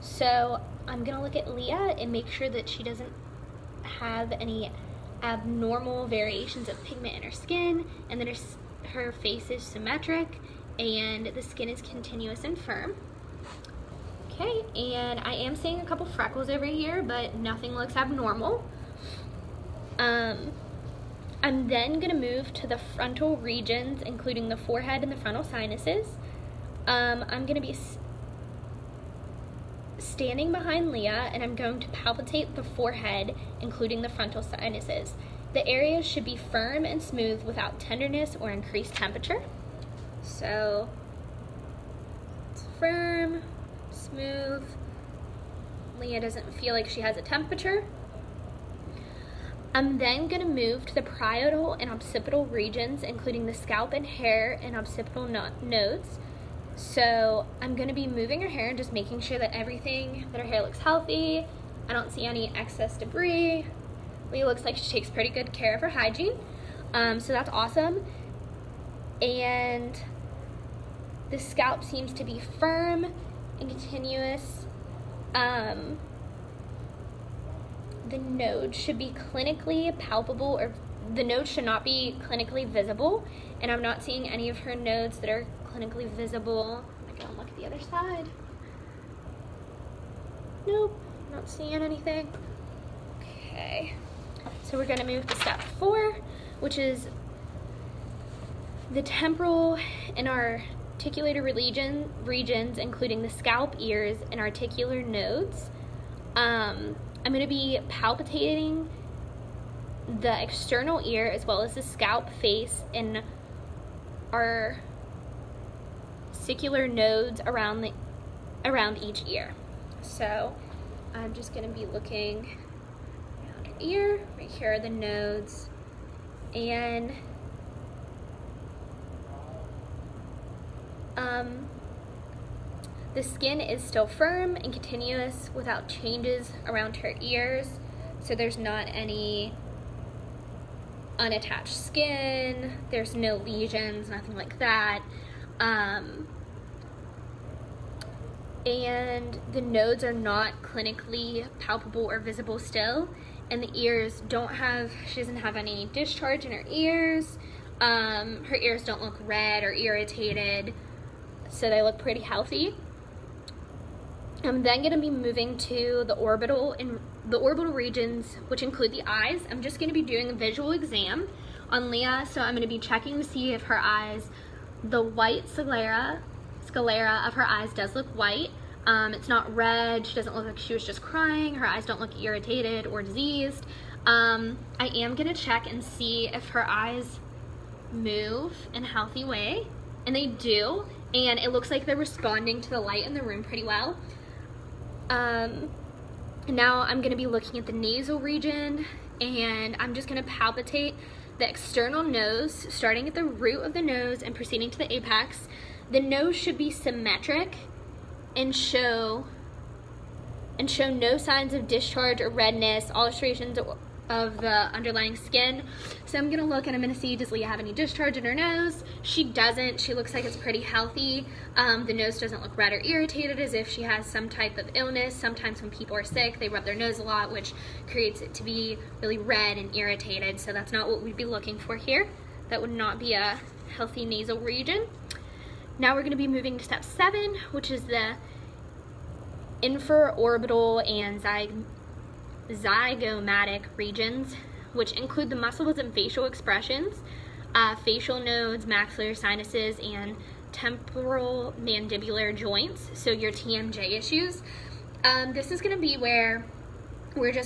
So I'm gonna look at Leah and make sure that she doesn't have any abnormal variations of pigment in her skin, and that her face is symmetric and the skin is continuous and firm. Okay, and I am seeing a couple freckles over here, but nothing looks abnormal. I'm then gonna move to the frontal regions, including the forehead and the frontal sinuses. I'm gonna be standing behind Leah, and I'm going to palpitate the forehead, including the frontal sinuses. The areas should be firm and smooth without tenderness or increased temperature. So it's firm, smooth. Leah doesn't feel like she has a temperature. I'm then going to move to the parietal and occipital regions, including the scalp and hair and occipital nodes. So I'm going to be moving her hair and just making sure that her hair looks healthy. I don't see any excess debris. Leah looks like she takes pretty good care of her hygiene. So that's awesome. And the scalp seems to be firm and continuous. The node should be clinically palpable, or the node should not be clinically visible, and I'm not seeing any of her nodes that are clinically visible. I can look at the other side. Nope, not seeing anything. Okay, so we're gonna move to step 4, which is the temporal and articulator regions, including the scalp, ears, and articular nodes. I'm going to be palpitating the external ear as well as the scalp, face, and articular nodes around each ear. So I'm just going to be looking around her ear. Right here are the nodes, and the skin is still firm and continuous without changes around her ears, so there's not any unattached skin, there's no lesions, nothing like that. And the nodes are not clinically palpable or visible still, and the ears she doesn't have any discharge in her ears. Her ears don't look red or irritated, so they look pretty healthy. I'm then going to be moving to the orbital regions, which include the eyes. I'm just going to be doing a visual exam on Leah, so I'm going to be checking to see if her eyes, the white sclera of her eyes does look white. It's not red. She doesn't look like she was just crying. Her eyes don't look irritated or diseased. I am going to check and see if her eyes move in a healthy way, and they do, and it looks like they're responding to the light in the room pretty well. Now I'm going to be looking at the nasal region, and I'm just going to palpitate the external nose, starting at the root of the nose and proceeding to the apex. The nose should be symmetric and show no signs of discharge or redness, alterations of the underlying skin. So I'm gonna look and I'm gonna see, does Leah have any discharge in her nose? She doesn't. She looks like it's pretty healthy. The nose doesn't look red or irritated as if she has some type of illness. Sometimes when people are sick, they rub their nose a lot, which creates it to be really red and irritated. So that's not what we'd be looking for here. That would not be a healthy nasal region. Now we're gonna be moving to step 7, which is the infraorbital and zygomatic regions, which include the muscles and facial expressions, facial nodes, maxillary sinuses, and temporal mandibular joints, so your TMJ issues. This is going to be where we're just